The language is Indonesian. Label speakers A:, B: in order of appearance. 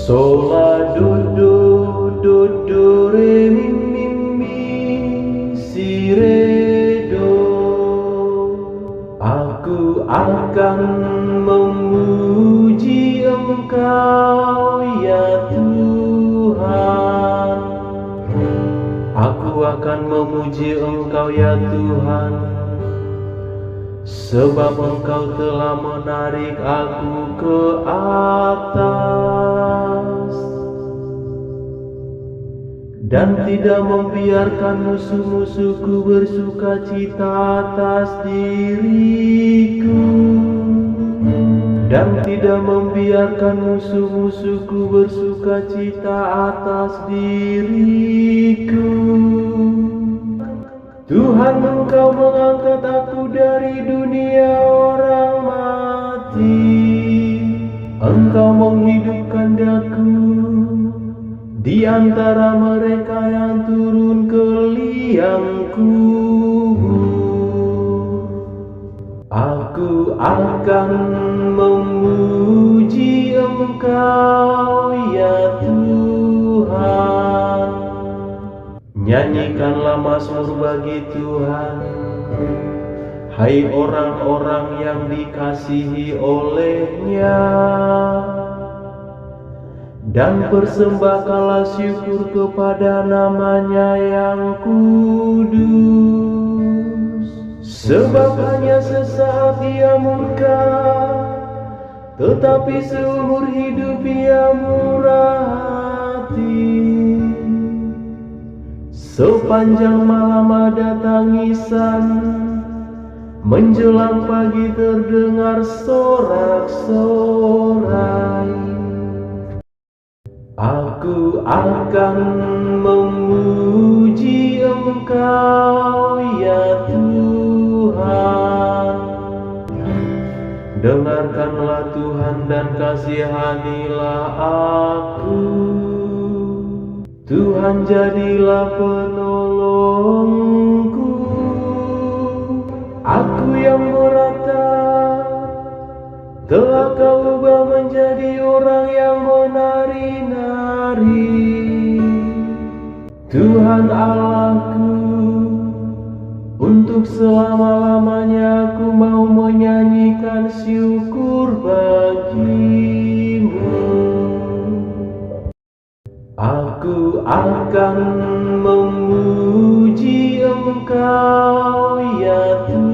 A: Sol la do do do do re mi mi mi si re do. Aku akan memuji Engkau ya Tuhan. Aku akan memuji Engkau ya Tuhan, sebab Engkau telah menarik aku ke atas dan tidak membiarkan musuh-musuhku bersukacita atas diriku, dan tidak membiarkan musuh-musuhku bersukacita atas diriku. Tuhan, Engkau mengangkat aku dari dunia orang mati. Engkau menghidupkan aku di antara mereka yang turun ke liang kubur. Aku akan memuji Engkau ya Tuhan. Nyanyikanlah mazmur bagi Tuhan, hai orang-orang yang dikasihi oleh-Nya, dan persembahkanlah syukur kepada nama-Nya yang kudus. Sebab hanya sesaat Ia murka, tetapi seumur hidup Ia murah hati. Sepanjang malam ada tangisan, menjelang pagi terdengar sorak-sorai. Aku akan memuji Engkau ya Tuhan. Dengarkanlah Tuhan dan kasihanilah aku. Tuhan, jadilah penolongku. Aku yang meratap telah Kau ubah menjadi orang yang menari-nari. Tuhan Allahku, untuk selama-lamanya aku mau menyanyikan syukur bagi-Mu. Aku akan memuji Engkau ya Tuhan.